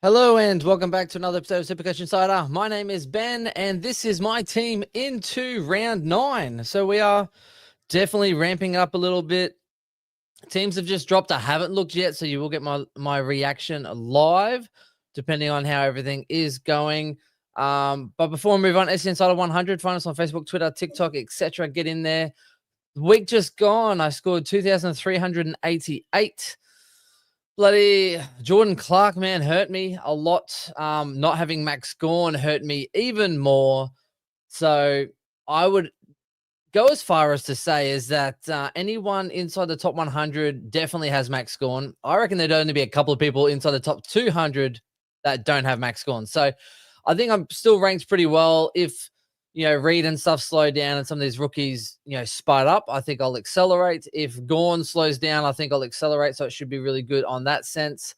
Hello and welcome back to another episode of Supercoach Insider. My name is Ben and this is my team into round 9. So we are definitely ramping up a little bit. Teams have just dropped. I haven't looked yet, so you will get my reaction live depending on how everything is going. But before we move on, SC Insider 100, find us on Facebook, Twitter, TikTok, etc. Get in there. The week just gone, I scored 2,388. Bloody Jordan Clark, man, hurt me a lot. Not having Max Gorn hurt me even more. So I would go as far as to say is that anyone inside the top 100 definitely has Max Gorn. I reckon there'd only be a couple of people inside the top 200 that don't have Max Gorn. So I think I'm still ranked pretty well. If Reed and stuff slow down and some of these rookies, spite up, I think I'll accelerate. If Gorn slows down, I think I'll accelerate. So it should be really good on that sense.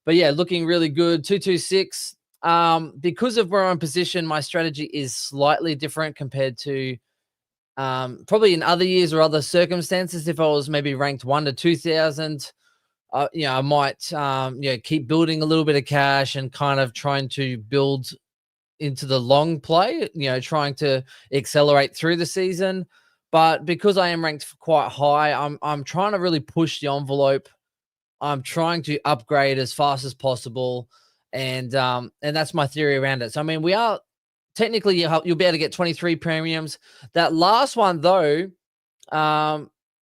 But yeah, looking really good. 226. Because of where I'm positioned, my strategy is slightly different compared to probably in other years or other circumstances. If I was maybe ranked 1 to 2,000, I might keep building a little bit of cash and kind of trying to build into the long play, trying to accelerate through the season. But because I am ranked quite high, I'm trying to really push the envelope. I'm trying to upgrade as fast as possible, and that's my theory around it. So I mean, we are technically you'll be able to get 23 premiums. That last one though,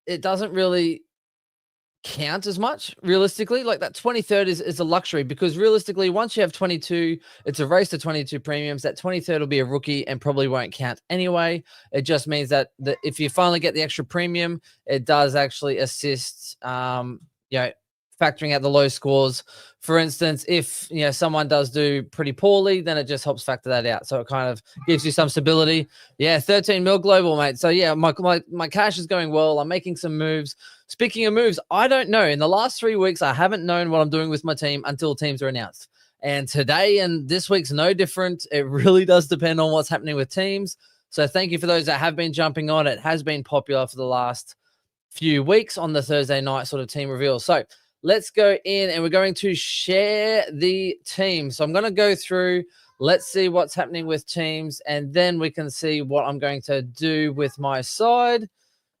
it doesn't really count as much realistically. Like that 23rd is a luxury, because realistically once you have 22, it's a race to 22 premiums. That 23rd will be a rookie and probably won't count anyway. It just means that if you finally get the extra premium, it does actually assist factoring out the low scores. For instance, if someone does do pretty poorly, then it just helps factor that out. So it kind of gives you some stability. Yeah, 13 mil global, mate. So yeah, my cash is going well. I'm making some moves. Speaking of moves, I don't know. In the last 3 weeks, I haven't known what I'm doing with my team until teams are announced. And today and this week's no different. It really does depend on what's happening with teams. So thank you for those that have been jumping on. It has been popular for the last few weeks on the Thursday night sort of team reveal. So let's go in and we're going to share the team. So I'm going to go through, let's see what's happening with teams, and then we can see what I'm going to do with my side.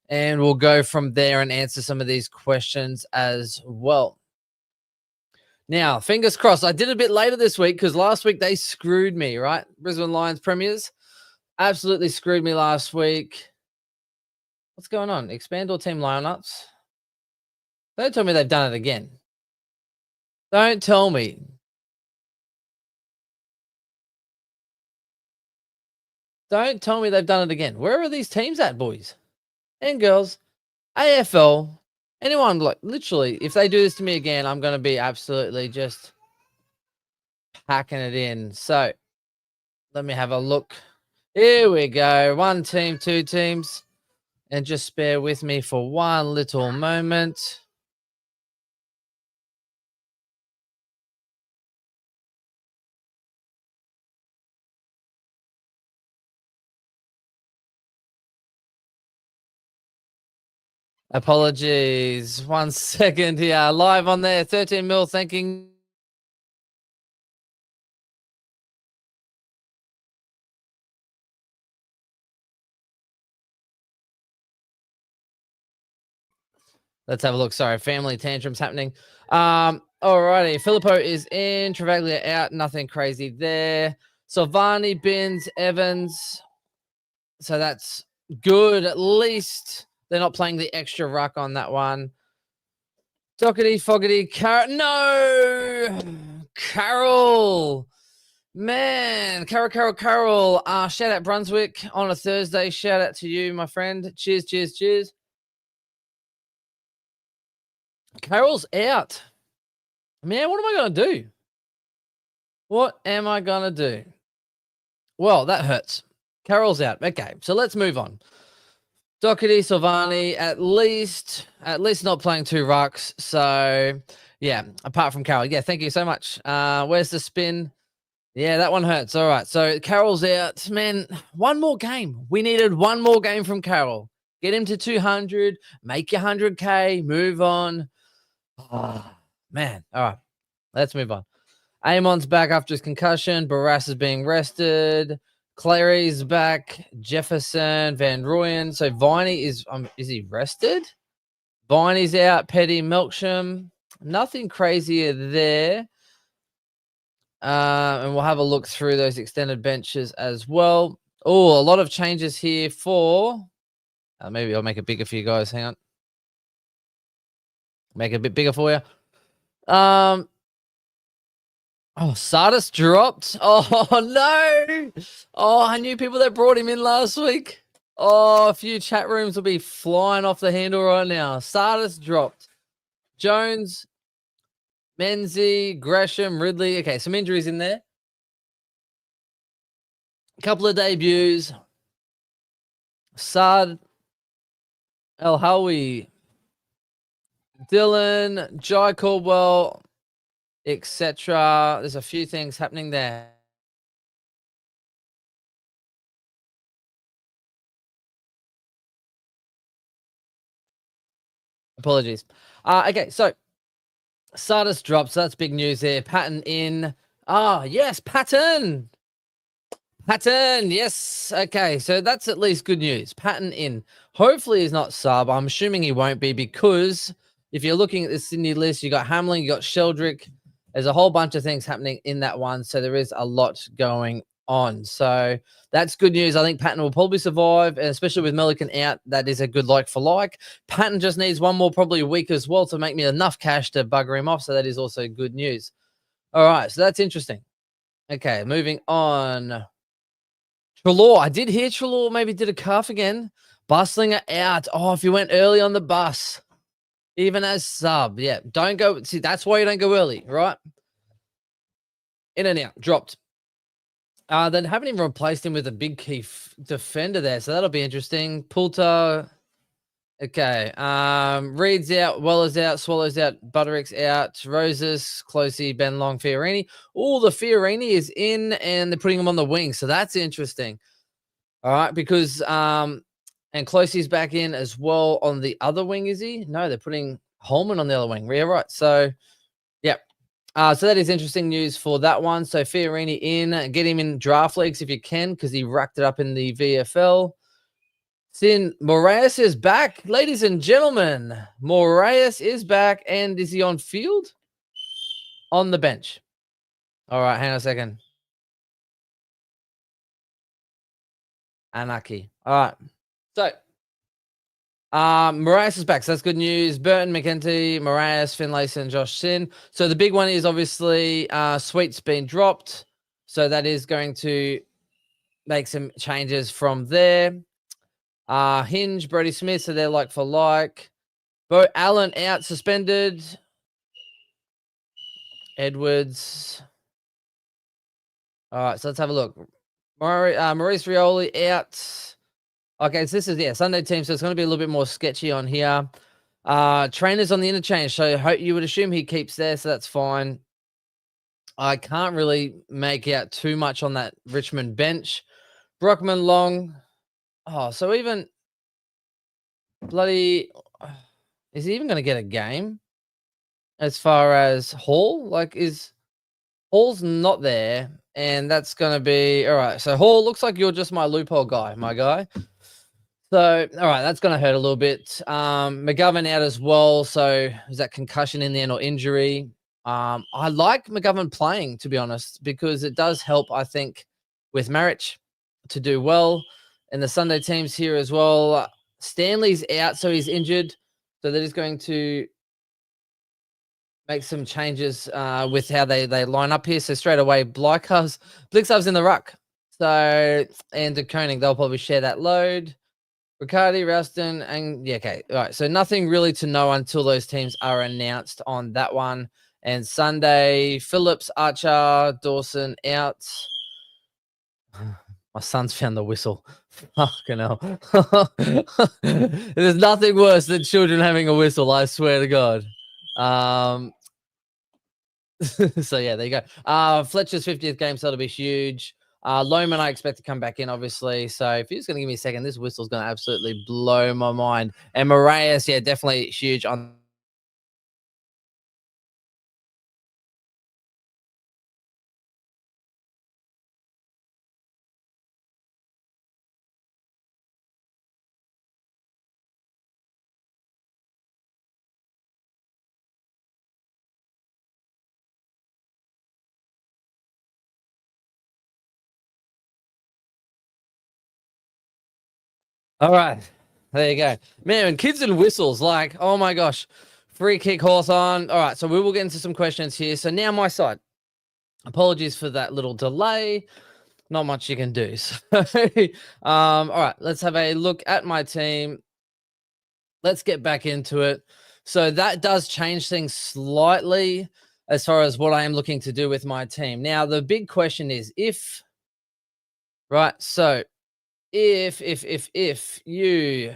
And we'll go from there and answer some of these questions as well. Now, fingers crossed. I did a bit later this week because last week they screwed me, right? Brisbane Lions Premiers absolutely screwed me last week. What's going on? Expand all team lineups. Don't tell me they've done it again. Don't tell me. Don't tell me they've done it again. Where are these teams at, boys and girls? AFL. Anyone, like, literally, if they do this to me again, I'm going to be absolutely just packing it in. So let me have a look. Here we go. 1 team, 2 teams. And just bear with me for one little moment. Apologies. 1 second here. Live on there. 13 mil. Thanking. Let's have a look. Sorry, family tantrums happening. Alrighty. Filippo is in. Travaglia out. Nothing crazy there. Silvani, Binns, Evans. So that's good. At least they're not playing the extra ruck on that one. Doherty, Fogarty, No! Carroll. Man, Carroll. Shout out Brunswick on a Thursday. Shout out to you, my friend. Cheers, cheers, cheers. Carroll's out. Man, what am I going to do? What am I going to do? Well, that hurts. Carroll's out. Okay, so let's move on. Doherty, Silvani, at least not playing 2 rucks. So, yeah, apart from Carroll. Yeah, thank you so much. Where's the spin? Yeah, that one hurts. All right, so Carroll's out. Man, one more game. We needed one more game from Carroll. Get him to 200, make your 100K, move on. Oh, man. All right, let's move on. Amon's back after his concussion. Barras is being rested. Clary's back. Jefferson, Van Rooyen. So Viney is he rested? Viney's out. Petty, Melksham. Nothing crazy there. And we'll have a look through those extended benches as well. Oh, a lot of changes here for. Maybe I'll make it bigger for you guys. Hang on. Make it a bit bigger for you. Oh, Sardis dropped. Oh, no. Oh, I knew people that brought him in last week. Oh, a few chat rooms will be flying off the handle right now. Sardis dropped. Jones, Menzie, Gresham, Ridley. Okay, some injuries in there. A couple of debuts. Sard, El Howie, Dylan, Jai Caldwell, etc. There's a few things happening there. Apologies. Okay, so Sardis drops. So that's big news there. Patton in. Yes, Patton. Patton, yes. Okay, so that's at least good news. Patton in. Hopefully he's not sub. I'm assuming he won't be because if you're looking at the Sydney list, you got Hamlin, you got Sheldrick. There's a whole bunch of things happening in that one. So there is a lot going on. So that's good news. I think Patton will probably survive, and especially with Melican out, that is a good like for like. Patton just needs one more probably week as well to make me enough cash to bugger him off. So that is also good news. All right, so that's interesting. Okay, moving on. Trelaw, I did hear Trelaw maybe did a calf again. Bustlinger out. Oh, if you went early on the bus, even as sub, yeah, don't go. See, that's why you don't go early, right? In and out, dropped. Then haven't even replaced him with a big key defender there, so that'll be interesting. Poulter, okay. Reed's out, Weller's out, Swallows out, Butterick's out, Roses, Closey, Ben Long, Fiorini. Oh, the Fiorini is in, and they're putting him on the wing, so that's interesting. All right, because and Closey's back in as well on the other wing, is he? No, they're putting Holman on the other wing. Yeah, right. So, yeah. So that is interesting news for that one. So Fiorini in, get him in draft leagues if you can, because he racked it up in the VFL. Sin Moraes is back, ladies and gentlemen. Moraes is back, and is he on field? On the bench. All right, hang on a second. Anarchy. All right. So, Moraes is back, so that's good news. Burton, McEntee, Moraes, Finlayson, Josh Sin. So the big one is obviously Sweet's been dropped. So that is going to make some changes from there. Hinge, Brody Smith, so they're like for like. Bo Allen out, suspended. Edwards. All right, so let's have a look. Maurice Rioli out. Okay, so this is, Sunday team, so it's going to be a little bit more sketchy on here. Trainers on the interchange, so you would assume he keeps there, so that's fine. I can't really make out too much on that Richmond bench. Brockman Long. Oh, so even bloody is he even going to get a game as far as Hall? Like, Hall's not there, and that's going to be all right. So Hall, looks like you're just my loophole guy, my guy. So, all right, that's going to hurt a little bit. McGovern out as well. So, is that concussion in there or injury? I like McGovern playing, to be honest, because it does help, I think, with Marich to do well. And the Sunday teams here as well. Stanley's out, so he's injured. So, that is going to make some changes with how they line up here. So, straight away, Blixov's in the ruck. So, and De Koning, they'll probably share that load. Riccardi, Ralston, and okay. All right. So nothing really to know until those teams are announced on that one. And Sunday, Phillips, Archer, Dawson out. My son's found the whistle. Fucking hell. There's nothing worse than children having a whistle, I swear to God. So yeah, there you go. Fletcher's 50th game, so that'll be huge. Loman, I expect to come back in, obviously. So if you're just going to give me a second, this whistle's going to absolutely blow my mind. And Moraes, yeah, definitely huge on All right. There you go. Man, kids and whistles, like, oh my gosh. Free kick horse on. All right. So we will get into some questions here. So now my side. Apologies for that little delay. Not much you can do. So, all right. Let's have a look at my team. Let's get back into it. So that does change things slightly as far as what I am looking to do with my team. Now, the big question is right? So if you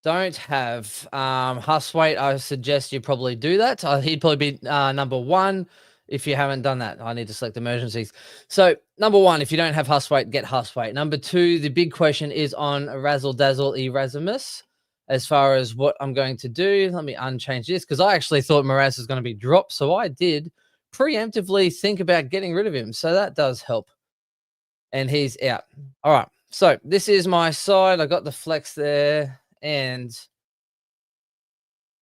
don't have Huswaite, I suggest you probably do that. He'd probably be number one if you haven't done that. I need to select emergencies. So number one, if you don't have Huswaite, get Huswaite. Number two, the big question is on Razzle Dazzle Erasmus. As far as what I'm going to do, let me unchange this because I actually thought Moraz was going to be dropped. So I did preemptively think about getting rid of him. So that does help. And he's out. All right. So this is my side. I got the flex there. And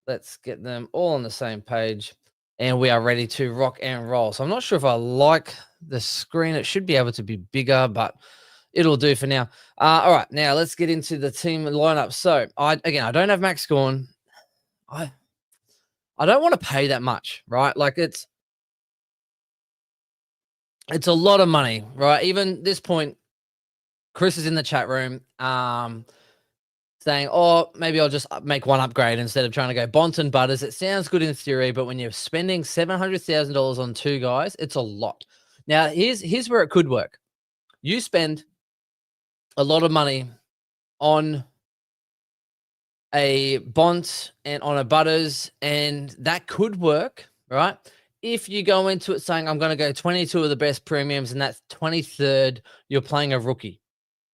let's get them all on the same page. And we are ready to rock and roll. So I'm not sure if I like the screen. It should be able to be bigger, but it'll do for now. All right. Now let's get into the team lineup. So I don't have Max Gorn. I don't want to pay that much, right? Like it's a lot of money, right? Even this point, Chris is in the chat room. Saying, oh, maybe I'll just make one upgrade instead of trying to go Bonton Butters. It sounds good in theory, but when you're spending $700,000 on two guys, it's a lot. Now, here's where it could work. You spend a lot of money on a Bont and on a Butters, and that could work, right? If you go into it saying, I'm going to go 22 of the best premiums, and that's 23rd, you're playing a rookie.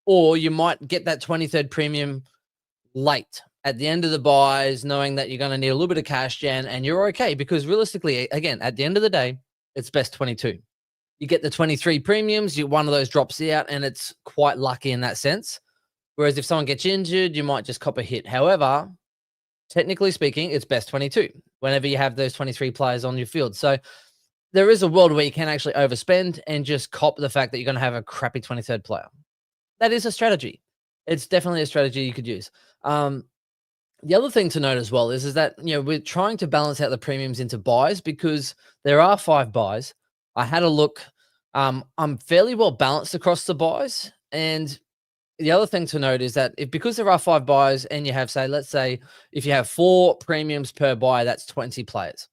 Or you might get that 23rd premium late at the end of the buys, knowing that you're going to need a little bit of cash gen, and you're okay because realistically, again, at the end of the day, it's best 22. You get the 23 premiums, one of those drops out, and it's quite lucky in that sense. Whereas if someone gets injured, you might just cop a hit. However, technically speaking, it's best 22 whenever you have those 23 players on your field. So there is a world where you can actually overspend and just cop the fact that you're going to have a crappy 23rd player. That is a strategy. It's definitely a strategy you could use. The other thing to note as well is that, we're trying to balance out the premiums into buys because there are 5 buys. I had a look. I'm fairly well balanced across the buys. And the other thing to note is that because there are 5 buys and you have, let's say if you have 4 premiums per buy, that's 20 players.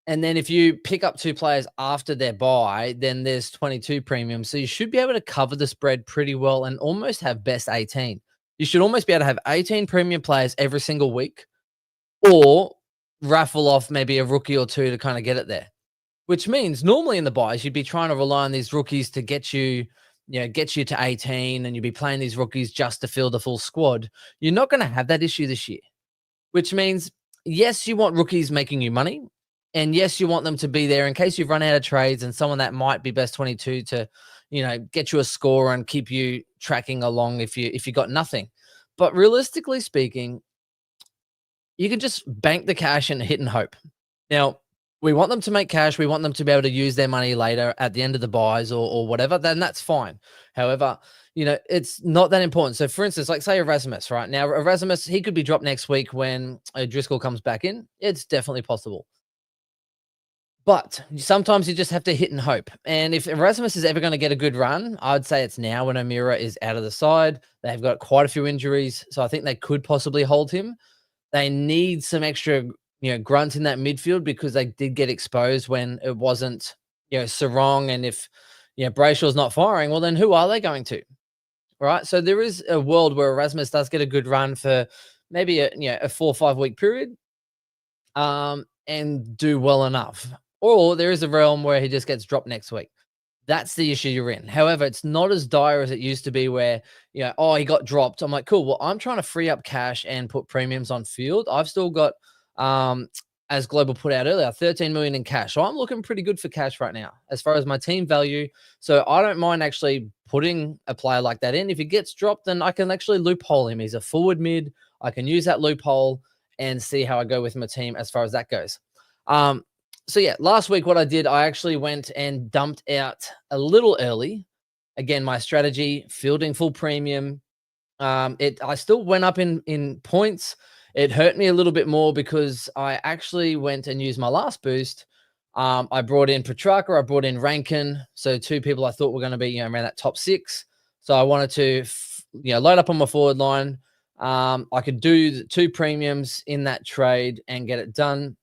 And then if you pick up 2 players after their buy, then there's 22 premiums. So you should be able to cover the spread pretty well and almost have best 18. You should almost be able to have 18 premium players every single week or raffle off maybe a rookie or 2 to kind of get it there, which means normally in the buys, you'd be trying to rely on these rookies to get you to 18 and you'd be playing these rookies just to fill the full squad. You're not going to have that issue this year, which means, yes, you want rookies making you money. And yes, you want them to be there in case you've run out of trades and someone that might be best 22 to, get you a score and keep you tracking along if you got nothing. But realistically speaking, you can just bank the cash and hit and hope. Now, we want them to make cash. We want them to be able to use their money later at the end of the buys or whatever. Then that's fine. However, it's not that important. So, for instance, like say Erasmus, right? Now, Erasmus, he could be dropped next week when Driscoll comes back in. It's definitely possible. But sometimes you just have to hit and hope. And if Erasmus is ever going to get a good run, I'd say it's now when O'Meara is out of the side. They've got quite a few injuries, so I think they could possibly hold him. They need some extra, grunt in that midfield because they did get exposed when it wasn't, Sarong. And if, Brayshaw's not firing, well, then who are they going to? Right. So there is a world where Erasmus does get a good run for maybe a 4 or 5 week period and do well enough. Or there is a realm where he just gets dropped next week. That's the issue you're in. However, it's not as dire as it used to be where, he got dropped. I'm like, cool. Well, I'm trying to free up cash and put premiums on field. I've still got, as Global put out earlier, 13 million in cash. So I'm looking pretty good for cash right now as far as my team value. So I don't mind actually putting a player like that in. If he gets dropped, then I can actually loophole him. He's a forward mid. I can use that loophole and see how I go with my team as far as that goes. So yeah, last week what I did, I actually went and dumped out a little early Again, my strategy, fielding full premium. I still went up in points. It hurt me a little bit more because I actually went and used my last boost. I brought in Petrarca, I brought in Rankin, so two people I thought were going to be around that top 6. So I wanted to load up on my forward line. I could do the 2 premiums in that trade and get it done,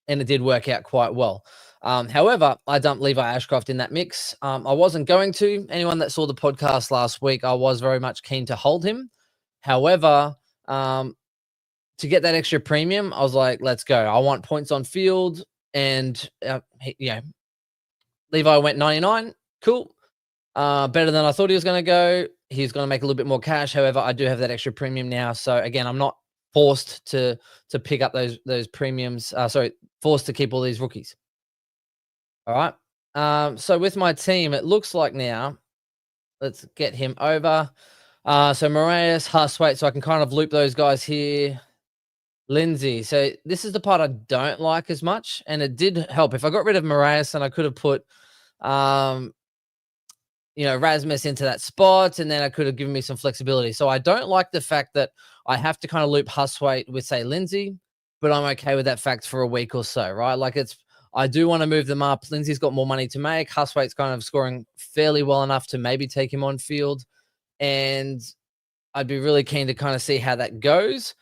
and it did work out quite well. However, I dumped Levi Ashcroft in that mix. I wasn't going to. Anyone that saw the podcast last week, I was very much keen to hold him. However, to get that extra premium, I was like, let's go. I want points on field. And, Levi went 99. Cool. Better than I thought he was going to go. He's going to make a little bit more cash. However, I do have that extra premium now. So, again, I'm not forced to pick up those premiums. Forced to keep all these rookies. All right. So with my team, it looks like now, let's get him over. So Moraes, Hustwaite, so I can kind of loop those guys here. Lindsay. So this is the part I don't like as much, and it did help. If I got rid of Moraes, and I could have put, Rasmus into that spot, and then I could have given me some flexibility. So I don't like the fact that I have to kind of loop Hustwaite with, say, Lindsay, but I'm okay with that fact for a week or so, right? Like I do want to move them up. Lindsay's got more money to make. Hustwaite's kind of scoring fairly well enough to maybe take him on field. And I'd be really keen to kind of see how that goes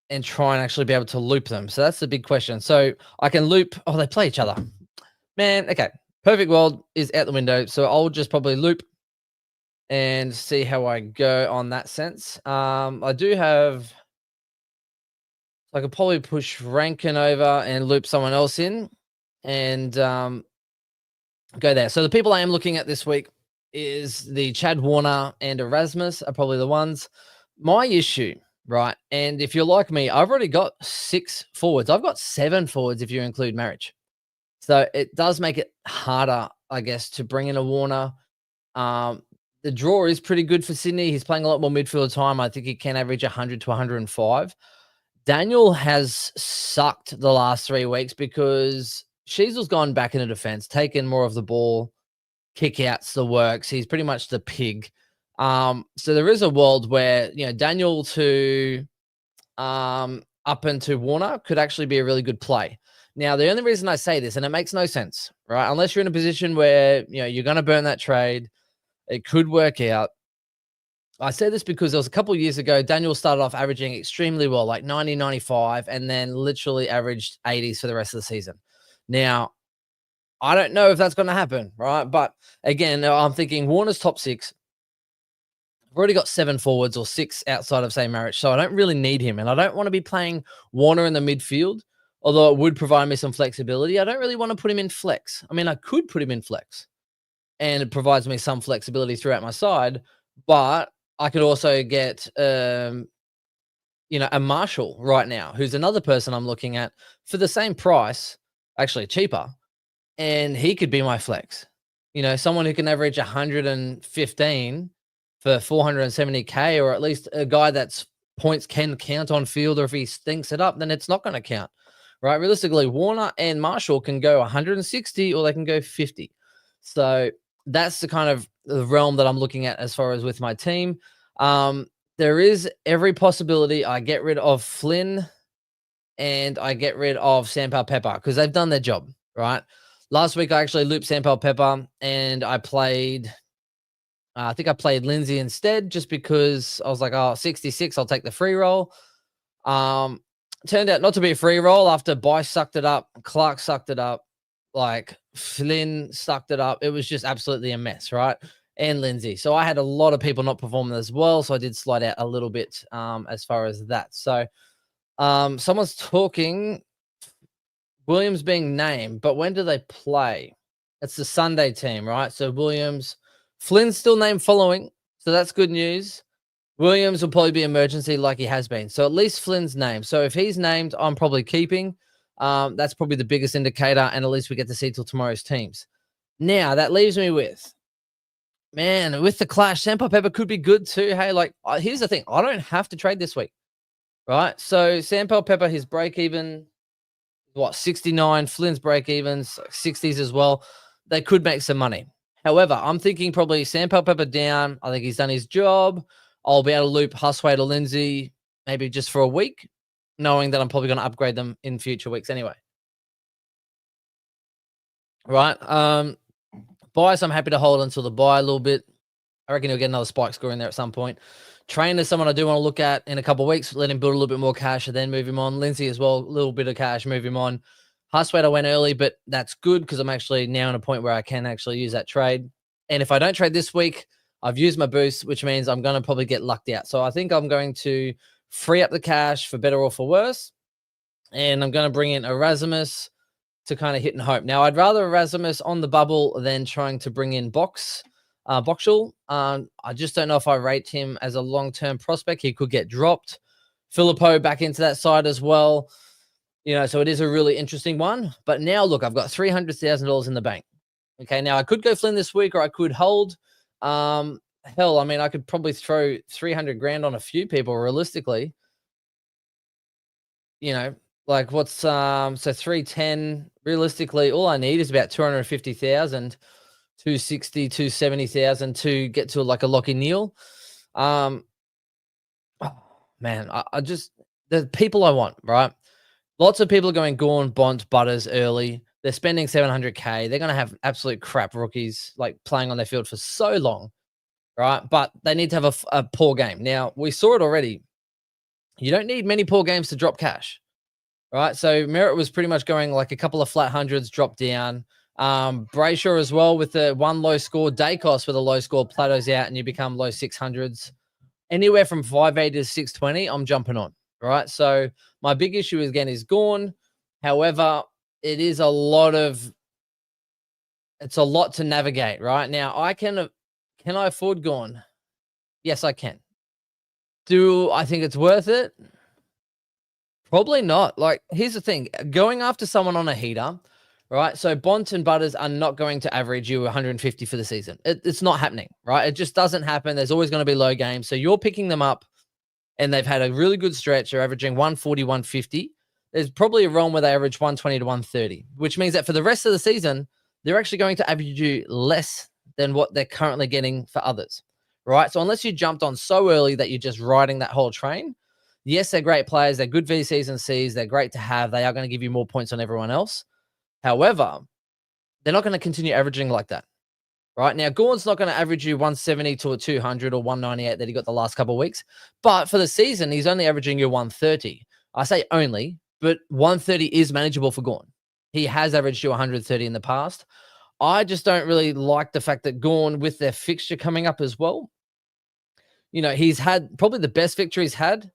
and try and actually be able to loop them. So that's the big question. So I can loop. Oh, they play each other. Man, okay. Perfect world is out the window. So I'll just probably loop and see how I go on that sense. I do have... I could probably push Rankin over and loop someone else in and go there. So the people I am looking at this week is the Chad Warner and Erasmus are probably the ones. My issue, right? And if you're like me, I've already got 6 forwards. I've got 7 forwards if you include Marriage. So it does make it harder, I guess, to bring in a Warner. The draw is pretty good for Sydney. He's playing a lot more midfield time. I think he can average 100 to 105. Daniel has sucked the last 3 weeks because Sheasel's gone back into defense, taken more of the ball, kick-outs, the works. He's pretty much the pig. So there is a world where, Daniel to up into Warner could actually be a really good play. Now, the only reason I say this, and it makes no sense, right? Unless you're in a position where, you're going to burn that trade, it could work out. I say this because there was a couple of years ago, Daniel started off averaging extremely well, like 90, 95, and then literally averaged 80s for the rest of the season. Now, I don't know if that's going to happen, right? But again, I'm thinking Warner's top 6. I've already got 7 forwards or 6 outside of, say, Marriage, so I don't really need him. And I don't want to be playing Warner in the midfield, although it would provide me some flexibility. I don't really want to put him in flex. I mean, I could put him in flex, and it provides me some flexibility throughout my side, but I could also get, a Marshall right now, who's another person I'm looking at for the same price, actually cheaper, and he could be my flex. Someone who can average 115 for 470K, or at least a guy that's points can count on field, or if he stinks it up, then it's not going to count, right? Realistically, Warner and Marshall can go 160 or they can go 50. So that's the kind of the realm that I'm looking at as far as with my team. There is every possibility I get rid of Flynn and I get rid of Sampao Pepper because they've done their job, right? Last week I actually looped Sampao Pepper and I played, I think I played Lindsay instead just because I was like, 66, I'll take the free roll. Turned out not to be a free roll after Bice sucked it up, Clark sucked it up, like Flynn sucked it up. It was just absolutely a mess, right? And Lindsay. So I had a lot of people not performing as well. So I did slide out a little bit as far as that. So someone's talking Williams being named, but when do they play? It's the Sunday team, right? So Williams, Flynn's still named following. So that's good news. Williams will probably be emergency like he has been. So at least Flynn's named. So if he's named, I'm probably keeping. That's probably the biggest indicator, and at least we get to see till tomorrow's teams. Now, that leaves me with, man, with the clash, Sampao Pepper could be good too. Hey, here's the thing. I don't have to trade this week, right? So Sampao Pepper, his break-even, 69? Flynn's break-evens, 60s as well. They could make some money. However, I'm thinking probably Sandpaper down. I think he's done his job. I'll be able to loop Husway to Lindsay maybe just for a week, knowing that I'm probably going to upgrade them in future weeks anyway. Right. Bias, I'm happy to hold until the buy a little bit. I reckon he'll get another spike score in there at some point. Train is someone I do want to look at in a couple of weeks. Let him build a little bit more cash and then move him on. Lindsay as well, a little bit of cash, move him on. Husway, I went early, but that's good because I'm actually now in a point where I can actually use that trade. And if I don't trade this week, I've used my boost, which means I'm going to probably get lucked out. So I think I'm going to free up the cash for better or for worse. And I'm going to bring in Erasmus to kind of hit and hope. Now, I'd rather Erasmus on the bubble than trying to bring in Boxall. I just don't know if I rate him as a long-term prospect. He could get dropped. Filippo back into that side as well. So it is a really interesting one. But now, look, I've got $300,000 in the bank. Okay, now I could go Flynn this week or I could hold. Hell, I mean, I could probably throw 300 grand on a few people realistically. Like what's so 310 realistically, all I need is about 250,000, 260, 270,000 to get to like a Lockie Neal. Oh, man, I just the people I want, right? Lots of people are going Gorn, Bont, Butters early. They're spending 700K. They're going to have absolute crap rookies like playing on their field for so long, right? But they need to have a poor game. Now, we saw it already. You don't need many poor games to drop cash, right? So Merritt was pretty much going like a couple of flat hundreds, drop down. Brayshaw as well with the one low score. Dacos with a low score plateaus out and you become low 600s. Anywhere from 580 to 620, I'm jumping on, right? So my big issue again is Gorn. However, it is it's a lot to navigate, right? Now, can I afford Gorn? Yes, I can. Do I think it's worth it? Probably not. Like, here's the thing. Going after someone on a heater, right? So Bont and Butters are not going to average you 150 for the season. It's not happening, right? It just doesn't happen. There's always going to be low games. So you're picking them up and they've had a really good stretch. They're averaging 140, 150. There's probably a run where they average 120 to 130, which means that for the rest of the season, they're actually going to average you less than what they're currently getting for others, right? So unless you jumped on so early that you're just riding that whole train, yes, they're great players. They're good VCs and Cs. They're great to have. They are going to give you more points on everyone else. However, they're not going to continue averaging like that, right? Now, Gorn's not going to average you 170 to a 200 or 198 that he got the last couple of weeks. But for the season, he's only averaging you 130. I say only, but 130 is manageable for Gorn. He has averaged you 130 in the past. I just don't really like the fact that Gorn, with their fixture coming up as well, he's had probably the best victory he's had.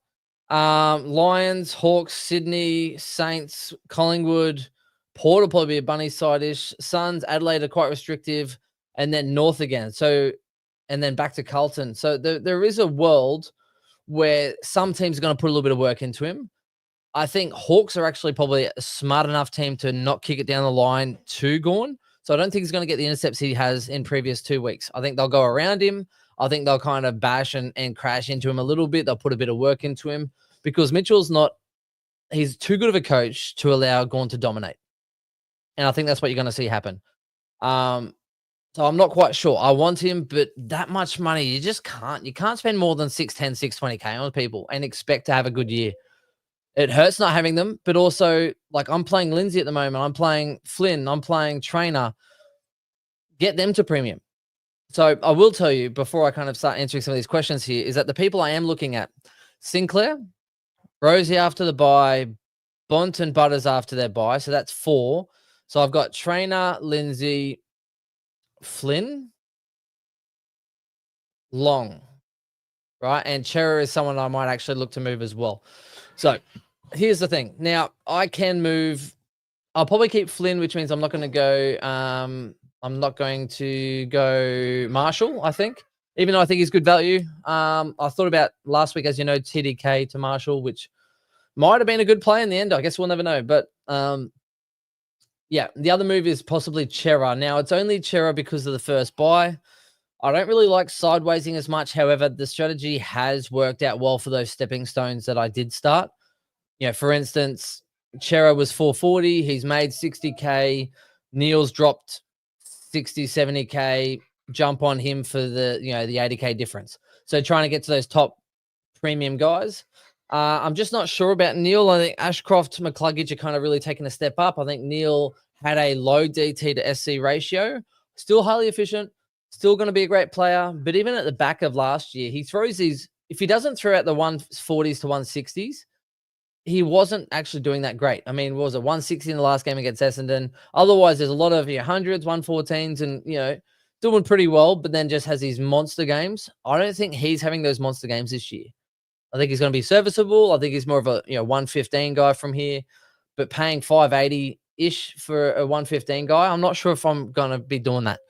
Lions, Hawks, Sydney, Saints, Collingwood, Port will probably be a bunny side-ish. Suns, Adelaide are quite restrictive, and then North again. So, and then back to Carlton. So there is a world where some teams are going to put a little bit of work into him. I think Hawks are actually probably a smart enough team to not kick it down the line to Gorn. So I don't think he's going to get the intercepts he has in previous 2 weeks. I think they'll go around him. I think they'll kind of bash and crash into him a little bit. They'll put a bit of work into him because Mitchell's he's too good of a coach to allow Gorn to dominate. And I think that's what you're going to see happen. So I'm not quite sure. I want him, but that much money, you just can't. You can't spend more than 610, 620K on people and expect to have a good year. It hurts not having them, but also, like, I'm playing Lindsay at the moment. I'm playing Flynn. I'm playing Trainer. Get them to premium. So I will tell you, before I kind of start answering some of these questions here, is that the people I am looking at, Sinclair, Rosie after the bye, Bont and Butters after their bye. So that's 4. So I've got Trainer, Lindsay, Flynn, Long, right? And Chera is someone I might actually look to move as well. So here's the thing. Now, I can move. I'll probably keep Flynn, which means I'm not going to go. I'm not going to go Marshall, I think, even though I think he's good value. I thought about last week, as you know, TDK to Marshall, which might have been a good play in the end. I guess we'll never know. But yeah, the other move is possibly Chera. Now, it's only Chera because of the first buy. I don't really like sidewaysing as much. However, the strategy has worked out well for those stepping stones that I did start. For instance, Chera was 440. He's made 60K. Neil's dropped 60, 70K, jump on him for the, the 80K difference. So trying to get to those top premium guys. I'm just not sure about Neil. I think Ashcroft, McCluggage are kind of really taking a step up. I think Neil had a low DT to SC ratio, still highly efficient, still going to be a great player. But even at the back of last year, he throws these, if he doesn't throw out the 140s to 160s, he wasn't actually doing that great. I mean, what was it, 160 in the last game against Essendon? Otherwise, there's a lot of hundreds, 114s, and doing pretty well, but then just has these monster games. I don't think he's having those monster games this year. I think he's going to be serviceable. I think he's more of a 115 guy from here, but paying 580-ish for a 115 guy, I'm not sure if I'm going to be doing that,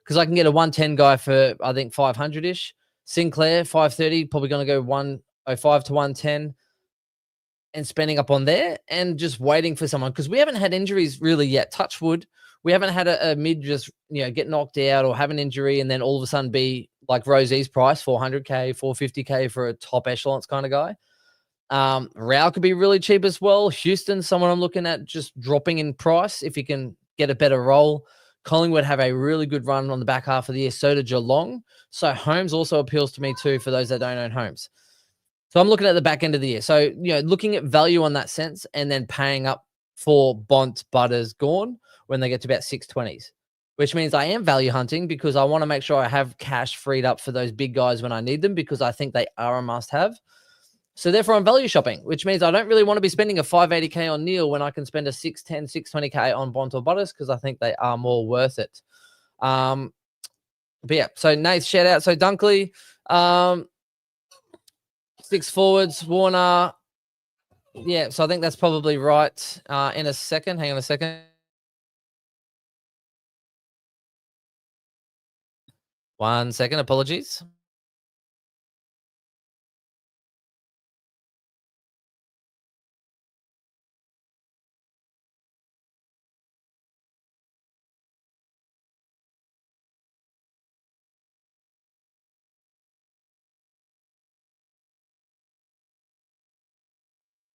because I can get a 110 guy for, I think, 500-ish. Sinclair, 530, probably going to go 105 to 110 and spending up on there and just waiting for someone, because we haven't had injuries really yet. Touch wood. We haven't had a mid just, get knocked out or have an injury and then all of a sudden be like Rosie's price, 400K, 450K for a top echelon kind of guy. Rao could be really cheap as well. Houston, someone I'm looking at just dropping in price if he can get a better role. Collingwood have a really good run on the back half of the year. So did Geelong. So Holmes also appeals to me too for those that don't own Holmes. So I'm looking at the back end of the year. So, looking at value on that sense and then paying up for Bont, Butters, Gorn when they get to about 620s, which means I am value hunting because I want to make sure I have cash freed up for those big guys when I need them, because I think they are a must have. So therefore I'm value shopping, which means I don't really want to be spending a 580K on Neil when I can spend a 610, 620K on Bont or Butters, because I think they are more worth it. But yeah, so Nath, shout out. So Dunkley, 6 forwards, Warner. Yeah, so I think that's probably right. In a second, hang on a second. One second, apologies.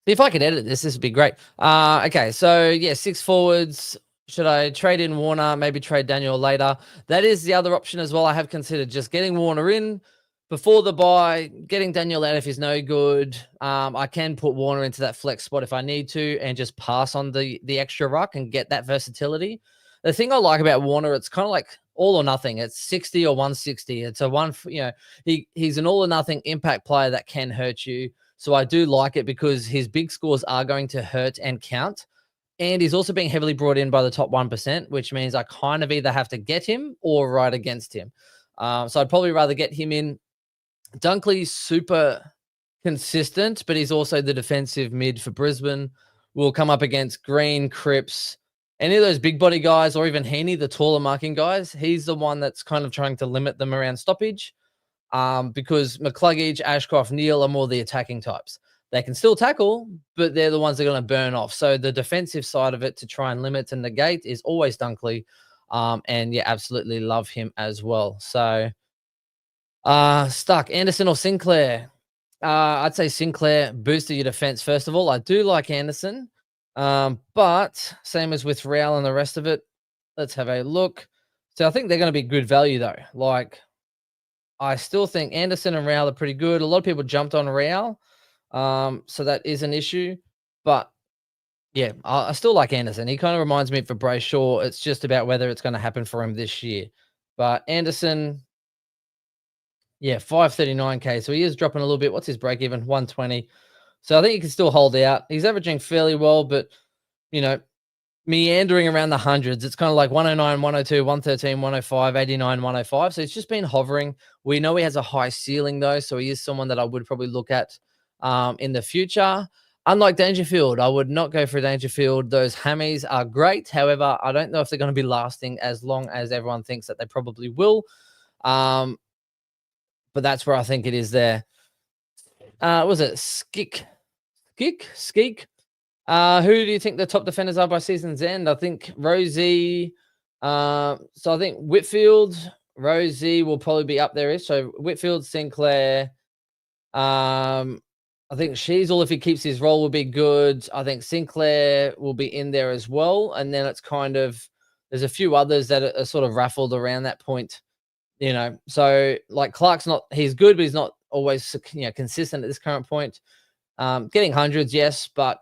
If I could edit this would be great. Okay, so yeah, 6 forwards. Should I trade in Warner? Maybe trade Daniel later. That is the other option as well. I have considered just getting Warner in before the buy, getting Daniel out if he's no good. I can put Warner into that flex spot if I need to, and just pass on the extra ruck and get that versatility. The thing I like about Warner, it's kind of like all or nothing. It's 60 or 160. It's a one. He's an all or nothing impact player that can hurt you. So I do like it because his big scores are going to hurt and count. And he's also being heavily brought in by the top 1%, which means I kind of either have to get him or ride against him. So I'd probably rather get him in. Dunkley's super consistent, but he's also the defensive mid for Brisbane. We'll come up against Green, Cripps, any of those big body guys, or even Heaney, the taller marking guys. He's the one that's kind of trying to limit them around stoppage. Because McCluggage, Ashcroft, Neil are more the attacking types. They can still tackle, but they're the ones that are going to burn off. So the defensive side of it to try and limit and negate is always Dunkley. And yeah, absolutely love him as well. So stuck Anderson or Sinclair. I'd say Sinclair boosted your defense first of all. I do like Anderson, but same as with Real and the rest of it. Let's have a look. So I think they're going to be good value though. Like, I still think Anderson and Real are pretty good. A lot of people jumped on Real, so that is an issue. But yeah, I still like Anderson. He kind of reminds me of Brayshaw. It's just about whether it's going to happen for him this year. But Anderson, yeah, 539K. So he is dropping a little bit. What's his break even? 120. So I think he can still hold out. He's averaging fairly well, but meandering around the hundreds. It's kind of like 109, 102, 113, 105, 89, 105. So it's just been hovering. We know he has a high ceiling though, so he is someone that I would probably look at in the future. Unlike Dangerfield, I would not go for Dangerfield. Those hammies are great. However, I don't know if they're going to be lasting as long as everyone thinks that they probably will. But that's where I think it is there. Was it Skeek? Who do you think the top defenders are by season's end? I think Rosie. So I think Whitfield, Rosie will probably be up there. So Whitfield, Sinclair. I think Sheasel, if he keeps his role, will be good. I think Sinclair will be in there as well. And then it's kind of There's a few others that are sort of raffled around that point, you know. So like Clark's not, he's good, but he's not always, you know, consistent at this current point. Getting hundreds, yes, but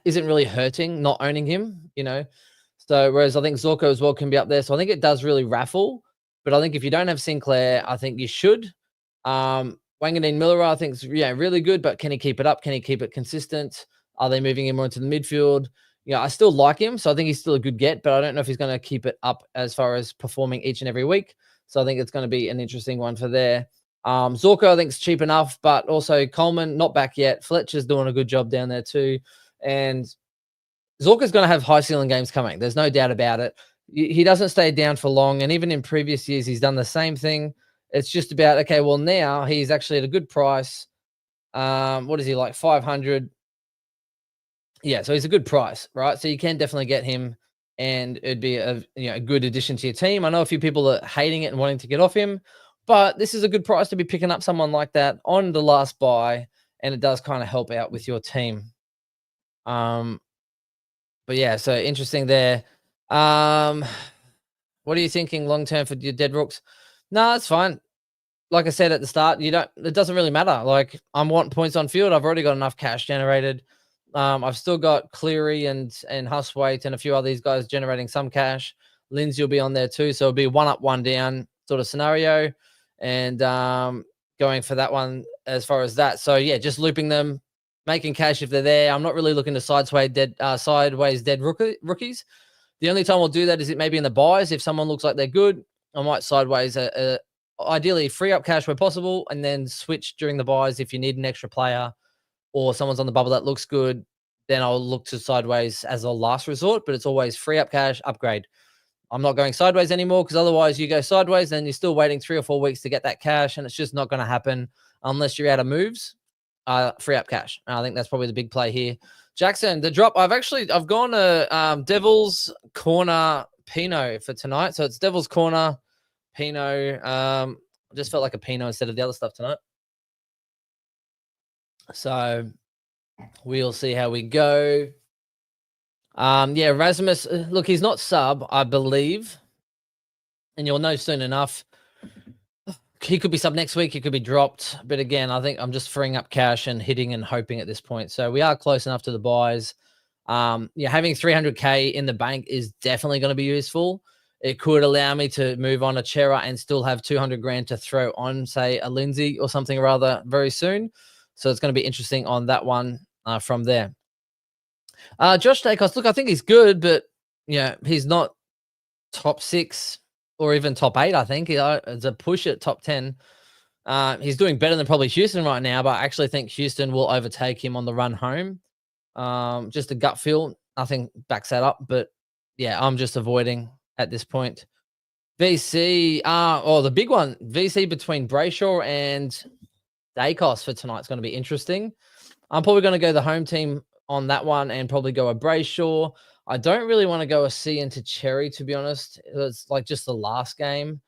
isn't really hurting not owning him, you know. So whereas I think Zorko as well can be up there. So I think it does really raffle. But I think if you don't have Sinclair, I think you should. Wanganeen Miller, I think is, yeah, really good, but can he keep it up? Can he keep it consistent? Are they moving him more into the midfield? Yeah, I still like him, so I think he's still a good get, but I don't know if he's going to keep it up as far as performing each and every week. So I think it's going to be an interesting one for there. Zorko, I think, is cheap enough, but also Coleman, not back yet. Fletcher's doing a good job down there too. And Zorka's going to have high ceiling games coming. There's no doubt about it. He doesn't stay down for long. And even in previous years, he's done the same thing. It's just about, okay, well, now he's actually at a good price. What is he like? 500. Yeah, so he's a good price, right? So you can definitely get him, and it'd be a good addition to your team. I know a few people are hating it and wanting to get off him, but this is a good price to be picking up someone like that on the last buy, and it does kind of help out with your team. But yeah, so interesting there. What are you thinking long term for your dead rooks? No, it's fine. Like I said at the start, it doesn't really matter. Like, I want points on field. I've already got enough cash generated. I've still got Cleary and Huswaite and a few of these guys generating some cash. Lindsay will be on there too. So it'll be one up, one down sort of scenario. And going for that one as far as that. So yeah, just looping them, making cash if they're there. I'm not really looking to sideways dead rookies. The only time I'll do that is it maybe in the buys. If someone looks like they're good, I might sideways ideally free up cash where possible, and then switch during the buys if you need an extra player or someone's on the bubble that looks good. Then I'll look to sideways as a last resort, but it's always free up cash, upgrade. I'm not going sideways anymore, because otherwise you go sideways, then you're still waiting 3 or 4 weeks to get that cash, and it's just not going to happen unless you're out of moves. Free up cash. I think that's probably the big play here. Jackson, the drop. I've gone to Devil's Corner Pinot for tonight. So it's Devil's Corner Pinot. I just felt like a Pinot instead of the other stuff tonight. So we'll see how we go. Yeah, Rasmus. Look, he's not sub, I believe, and you'll know soon enough. He could be sub next week. He could be dropped. But again, I think I'm just freeing up cash and hitting and hoping at this point. So we are close enough to the buys. Yeah, having 300K in the bank is definitely going to be useful. It could allow me to move on a Chera and still have 200 grand to throw on, say, a Lindsay or something rather very soon. So it's going to be interesting on that one from there. Josh Dacos, look, I think he's good, but yeah, he's not top 6 or even top 8, I think. It's a push at top 10. He's doing better than probably Houston right now, but I actually think Houston will overtake him on the run home. Just a gut feel. Nothing backs that up, but yeah, I'm just avoiding at this point. VC, the big one, VC between Brayshaw and Dacos for tonight is going to be interesting. I'm probably going to go the home team on that one and probably go a Brayshaw. I don't really want to go a C into Cherry, to be honest. It's like just the last game.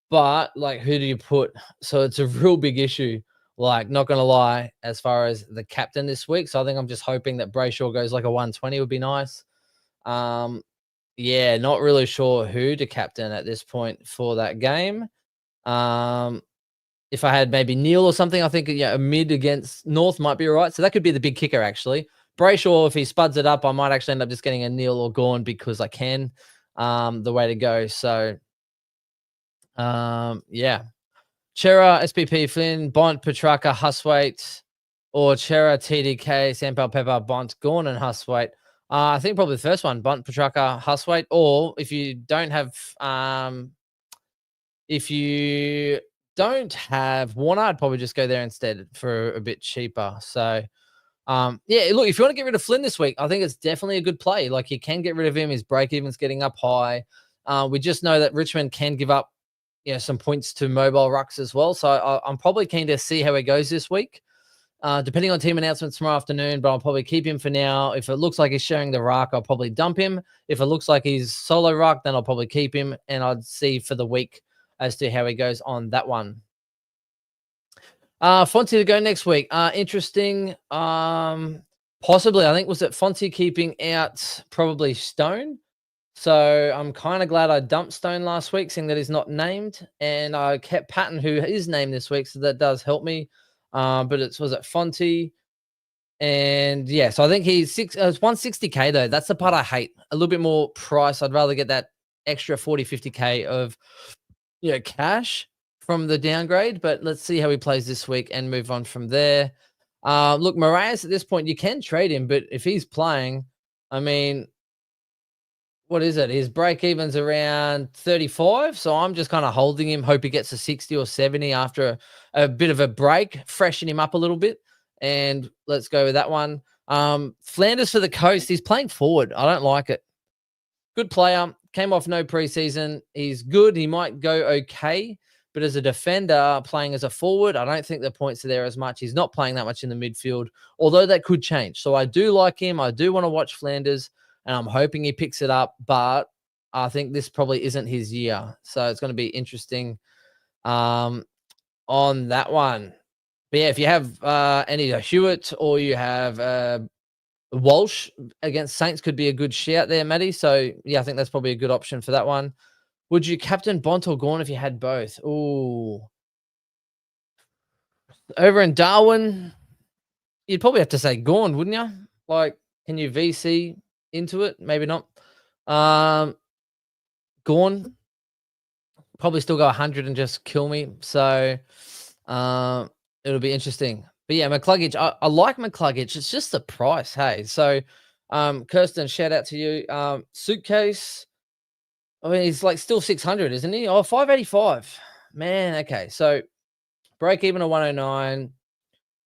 But like, who do you put? So it's a real big issue. Like, not going to lie, as far as the captain this week. So I think I'm just hoping that Brayshaw goes like a 120 would be nice. Yeah, not really sure who to captain at this point for that game. If I had maybe Neil or something, I think a mid against North might be all right. So that could be the big kicker, actually. Brayshaw, if he spuds it up, I might actually end up just getting a Neil or Gorn because I can. The way to go. So, yeah. Chera, SPP, Flynn, Bont, Petrarca, Huswaite, or Chera, TDK, Sampel, Pepper, Bont, Gorn, and Huswaite. I think probably the first one, Bont, Petrarca, Huswaite, or if you don't have Warner, I'd probably just go there instead for a bit cheaper. So, yeah, look, if you want to get rid of Flynn this week, I think it's definitely a good play. Like, you can get rid of him. His break-even's getting up high. We just know that Richmond can give up, some points to mobile rucks as well. So I'm probably keen to see how he goes this week, depending on team announcements tomorrow afternoon. But I'll probably keep him for now. If it looks like he's sharing the ruck, I'll probably dump him. If it looks like he's solo ruck, then I'll probably keep him. And I'd see for the week as to how he goes on that one. Fonty to go next week. Interesting. Possibly, I think, was it Fonty keeping out probably Stone? So I'm kind of glad I dumped Stone last week, seeing that he's not named, and I kept Patton, who is named this week, so that does help me. But was it Fonte? And yeah, so I think it's 160K though. That's the part I hate. A little bit more price. I'd rather get that extra 40, 50K of cash from the downgrade. But let's see how he plays this week and move on from there. Look, Moraes at this point, you can trade him, but if he's playing, I mean, what is it? His break even's around 35. So I'm just kind of holding him, hope he gets a 60 or 70 after a bit of a break, freshen him up a little bit. And let's go with that one. Flanders for the Coast. He's playing forward. I don't like it. Good player. Came off no preseason. He's good. He might go okay. But as a defender, playing as a forward, I don't think the points are there as much. He's not playing that much in the midfield, although that could change. So I do like him. I do want to watch Flanders, and I'm hoping he picks it up. But I think this probably isn't his year. So it's going to be interesting on that one. But yeah, if you have any Hewitt or you have Walsh against Saints, could be a good shout there, Matty. So yeah, I think that's probably a good option for that one. Would you captain Bont or Gorn if you had both? Ooh. Over in Darwin, you'd probably have to say Gorn, wouldn't you? Like, can you VC into it? Maybe not. Gorn, probably still go 100 and just kill me. So it'll be interesting. But yeah, McCluggage, I like McCluggage. It's just the price, hey. So Kirsten, shout out to you. Suitcase, I mean, he's like still 600, isn't he? Oh, 585. Man, okay. So break even at 109.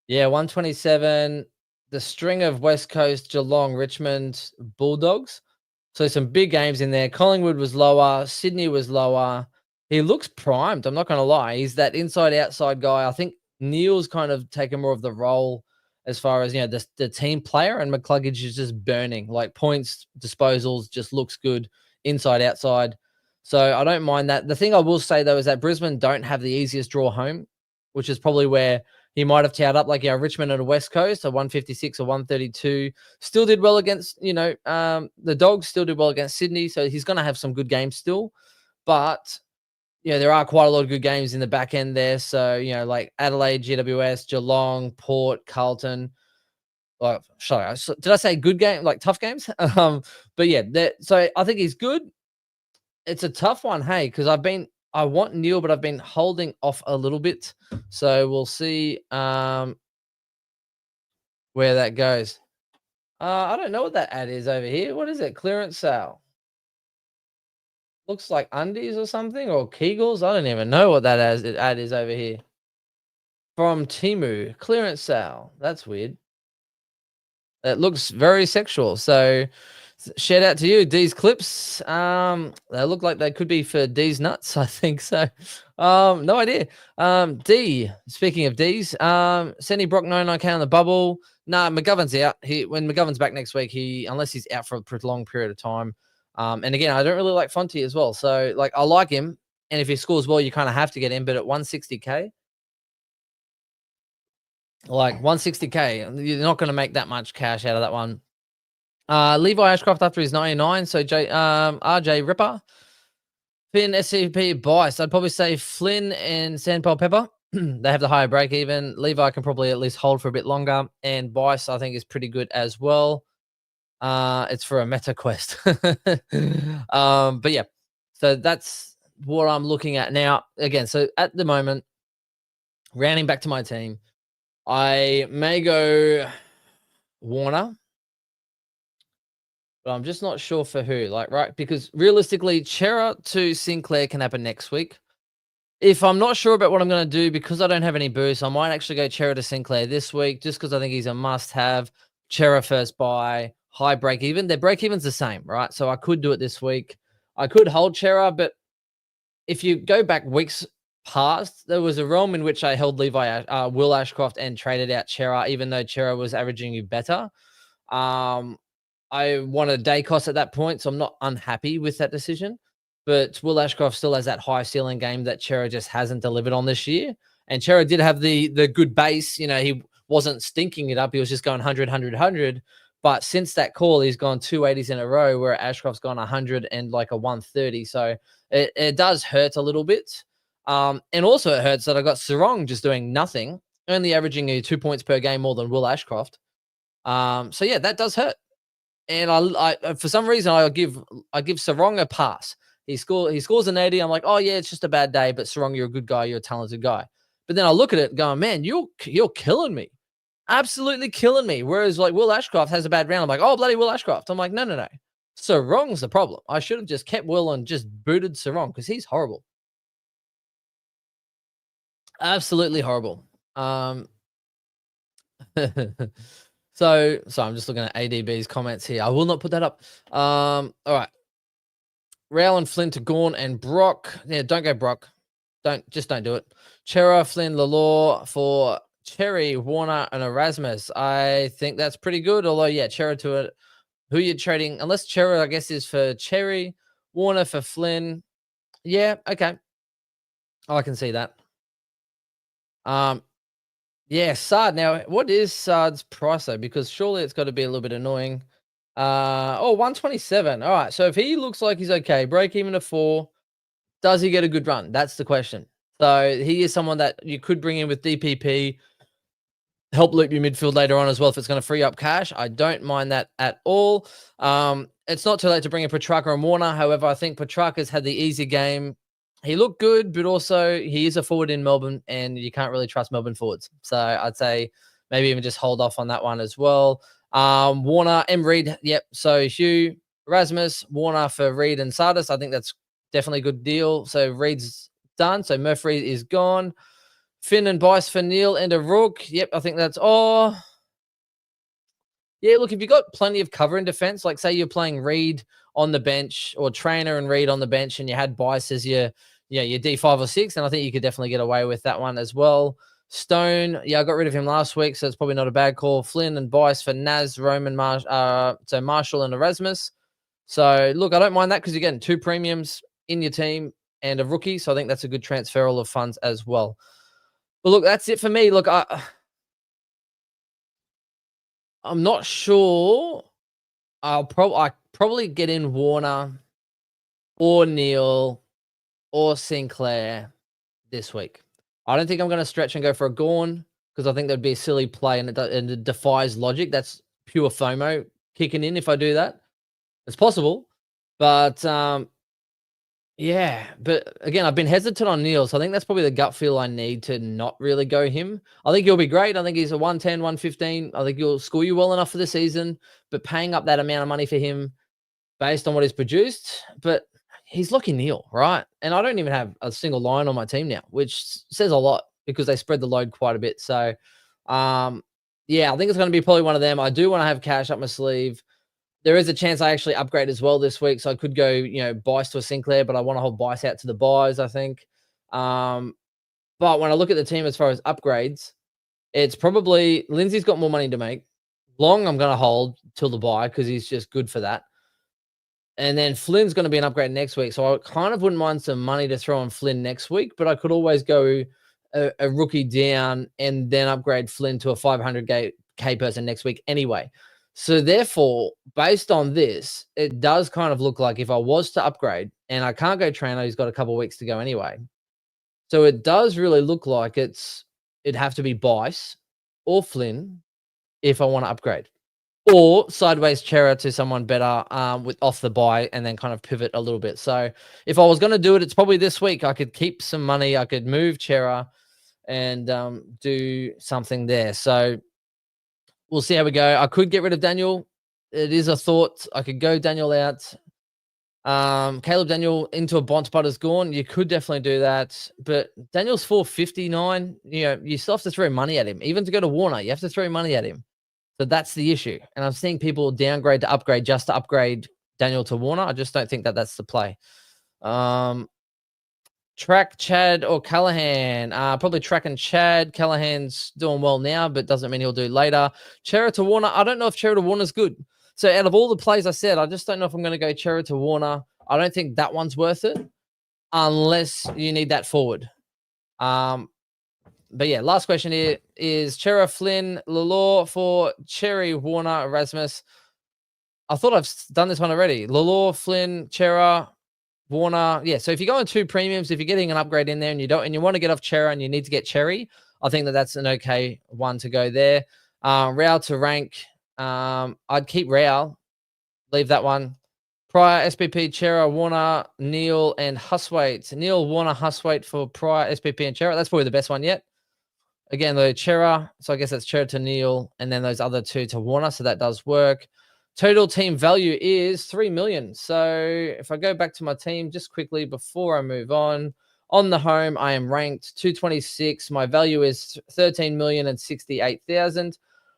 Yeah, 127. The string of West Coast, Geelong, Richmond, Bulldogs. So some big games in there. Collingwood was lower. Sydney was lower. He looks primed. I'm not going to lie. He's that inside-outside guy. I think Neil's kind of taken more of the role as far as, the team player, and McCluggage is just burning. Like points, disposals, just looks good inside, outside. So I don't mind that. The thing I will say, though, is that Brisbane don't have the easiest draw home, which is probably where he might have towed up, like Richmond and the West Coast, a 156 or 132. Still did well against, the Dogs still did well against Sydney. So he's going to have some good games still. But, there are quite a lot of good games in the back end there. So, like Adelaide, GWS, Geelong, Port, Carlton. Like, sorry, did I say good game? Like tough games? But yeah, so I think he's good. It's a tough one, hey, because I want Neil, but I've been holding off a little bit. So we'll see where that goes. I don't know what that ad is over here. What is it? Clearance sale. Looks like undies or something, or Kegels. I don't even know what that ad is over here. From Temu, clearance sale. That's weird. It looks very sexual. So shout out to you, D's clips. They look like they could be for D's nuts. I think so. No idea. D. Speaking of D's, Senny Brock 99K on the bubble. Nah, McGovern's out. When McGovern's back next week, unless he's out for a prolonged period of time. And again, I don't really like Fonte as well. So like, I like him, and if he scores well, you kind of have to get him. But at 160K. Like 160K, you're not going to make that much cash out of that one. Levi Ashcroft after his 99. So RJ Ripper. Finn, SCP, Bice. I'd probably say Flynn and Sandpole Pepper. They have the higher break even. Levi can probably at least hold for a bit longer. And Bice, I think, is pretty good as well. It's for a meta quest. But yeah, so that's what I'm looking at now. Again, so at the moment, rounding back to my team, I may go Warner, but I'm just not sure for who. Right? Because realistically, Chera to Sinclair can happen next week. If I'm not sure about what I'm going to do, because I don't have any boosts, I might actually go Chera to Sinclair this week, just because I think he's a must-have. Chera first buy, high break even. Their break even's the same, right? So I could do it this week. I could hold Chera, but if you go back weeks past, there was a realm in which I held Will Ashcroft and traded out Chera, even though Chera was averaging you better. I wanted a day cost at that point, so I'm not unhappy with that decision. But Will Ashcroft still has that high ceiling game that Chera just hasn't delivered on this year. And Chera did have the good base. He wasn't stinking it up. He was just going 100, 100, 100. But since that call, he's gone 280s in a row, where Ashcroft's gone 100 and like a 130. So it does hurt a little bit. And also it hurts that I got Sarong just doing nothing, only averaging 2 points per game more than Will Ashcroft. So yeah, that does hurt. And I for some reason I give Sarong a pass. He scores an 80. I'm like, oh yeah, it's just a bad day. But Sarong, you're a good guy. You're a talented guy. But then I look at it going, man, you're killing me, absolutely killing me. Whereas like Will Ashcroft has a bad round. I'm like, oh bloody Will Ashcroft. I'm like, no. Sarong's the problem. I should have just kept Will and just booted Sarong because he's horrible. Absolutely horrible. So I'm just looking at ADB's comments here. I will not put that up. All right. Rail and Flynn to Gorn and Brock. Yeah, don't go Brock. Don't do it. Chera, Flynn, Lalore for Cherry, Warner, and Erasmus. I think that's pretty good. Although, yeah, Chera to it. Who you're trading, unless Chera, I guess, is for Cherry, Warner for Flynn. Yeah, okay. Oh, I can see that. Yeah, Sard. Now, what is Sard's price though? Because surely it's got to be a little bit annoying. 127. All right. So if he looks like he's okay, break even to 4, does he get a good run? That's the question. So he is someone that you could bring in with DPP, help loop your midfield later on as well if it's going to free up cash. I don't mind that at all. It's not too late to bring in Petrarca and Warner. However, I think Petrarca's had the easy game. He looked good, but also he is a forward in Melbourne, and you can't really trust Melbourne forwards. So I'd say maybe even just hold off on that one as well. Warner and Reed. Yep. So Hugh, Erasmus, Warner for Reed and Sardis. I think that's definitely a good deal. So Reed's done. So Murphy is gone. Finn and Bice for Neil and a Rook. Yep, I think that's all. Yeah, look, if you got plenty of cover in defense, like say you're playing Reed on the bench or Trainer and Reed on the bench, and you had Bice as your D5 or 6, and I think you could definitely get away with that one as well. Stone, yeah, I got rid of him last week, so it's probably not a bad call. Flynn and Bice for Naz, Roman, so Marshall and Erasmus. So look, I don't mind that because you're getting 2 premiums in your team and a rookie, so I think that's a good transferal of funds as well. But look, that's it for me. Look, I'm not sure. I probably get in Warner or Neil or Sinclair this week. I don't think I'm going to stretch and go for a Gorn because I think that'd be a silly play and it defies logic. That's pure FOMO kicking in if I do that. It's possible, but yeah. But again, I've been hesitant on Neil, so I think that's probably the gut feel I need to not really go him. I think he'll be great. I think he's a 110, 115. I think he'll score you well enough for the season, but paying up that amount of money for him based on what he's produced, but he's Lockie Neal, right? And I don't even have a single line on my team now, which says a lot because they spread the load quite a bit. So, yeah, I think it's going to be probably one of them. I do want to have cash up my sleeve. There is a chance I actually upgrade as well this week. So I could go, Bice to a Sinclair, but I want to hold Bice out to the buys, I think. But when I look at the team as far as upgrades, it's probably Lindsay's got more money to make. Long, I'm going to hold till the buy because he's just good for that. And then Flynn's going to be an upgrade next week. So I kind of wouldn't mind some money to throw on Flynn next week, but I could always go a rookie down and then upgrade Flynn to a 500K person next week anyway. So therefore, based on this, it does kind of look like if I was to upgrade, and I can't go Trainer, he's got a couple of weeks to go anyway. So it does really look like it'd have to be Bice or Flynn if I want to upgrade. Or sideways Chera to someone better with off the buy and then kind of pivot a little bit. So if I was going to do it, it's probably this week. I could keep some money. I could move Chera and do something there. So we'll see how we go. I could get rid of Daniel. It is a thought. I could go Daniel out. Caleb Daniel into a Bont Butters Gorn. You could definitely do that. But Daniel's 459. You still have to throw money at him. Even to go to Warner, you have to throw money at him. So that's the issue. And I'm seeing people downgrade to upgrade just to upgrade Daniel to Warner. I just don't think that that's the play. Track Chad or Callahan. Probably Track and Chad. Callahan's doing well now, but doesn't mean he'll do later. Chera to Warner. I don't know if Chera to Warner's good. So out of all the plays I said, I just don't know if I'm going to go Chera to Warner. I don't think that one's worth it unless you need that forward. But yeah, last question here is Chera, Flynn, Lalore for Cherry, Warner, Erasmus. I thought I've done this one already. Lalore, Flynn, Chera, Warner. Yeah, so if you go on 2 premiums, if you're getting an upgrade in there and you want to get off Chera and you need to get Cherry, I think that's an okay one to go there. Rao to rank. I'd keep Rao. Leave that one. Pryor, SPP, Chera, Warner, Neil, and Huswaite. Neil, Warner, Huswaite for Pryor, SPP, and Chera. That's probably the best one yet. Again, though, Chera. So I guess that's Chera to Neil, and then those other 2 to Warner. So that does work. Total team value is 3 million. So if I go back to my team just quickly before I move on the home, I am ranked 226. My value is 13,068,000.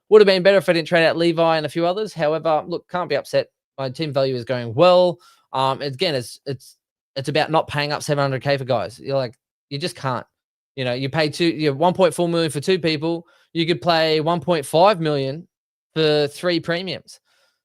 Would have been better if I didn't trade out Levi and a few others. However, look, can't be upset. My team value is going well. Again, it's about not paying up 700K for guys. You just can't. You pay 1.4 million for 2 people. You could play 1.5 million for 3 premiums.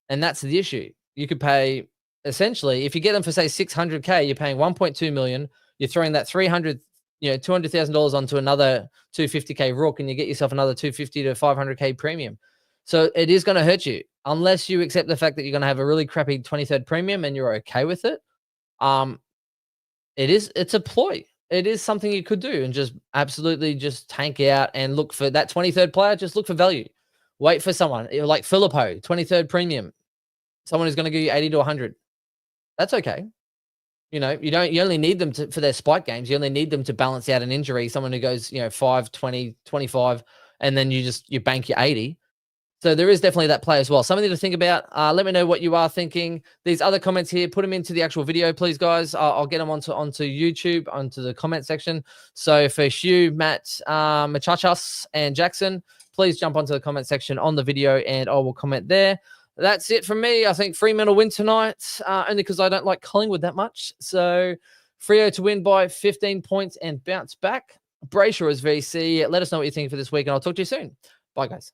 And that's the issue. You could pay, essentially, if you get them for, say, 600K, you're paying 1.2 million. You're throwing that $200,000 onto another 250K Rook, and you get yourself another 250 to 500K premium. So it is going to hurt you unless you accept the fact that you're going to have a really crappy 23rd premium and you're okay with it. It's a ploy. It is something you could do and just absolutely just tank out and look for that 23rd player. Just look for value. Wait for someone like Filippo, 23rd premium. Someone who's going to give you 80 to 100. That's okay. You only need them for their spike games. You only need them to balance out an injury. Someone who goes, 5, 20, 25, and then you bank your 80. So there is definitely that play as well. Something to think about. Let me know what you are thinking. These other comments here, put them into the actual video, please, guys. I'll get them onto YouTube, onto the comment section. So for Hugh, Matt, Machachas, and Jackson, please jump onto the comment section on the video, and I will comment there. That's it from me. I think Fremantle win tonight, only because I don't like Collingwood that much. So Freo to win by 15 points and bounce back. Brayshaw as VC. Let us know what you think for this week, and I'll talk to you soon. Bye, guys.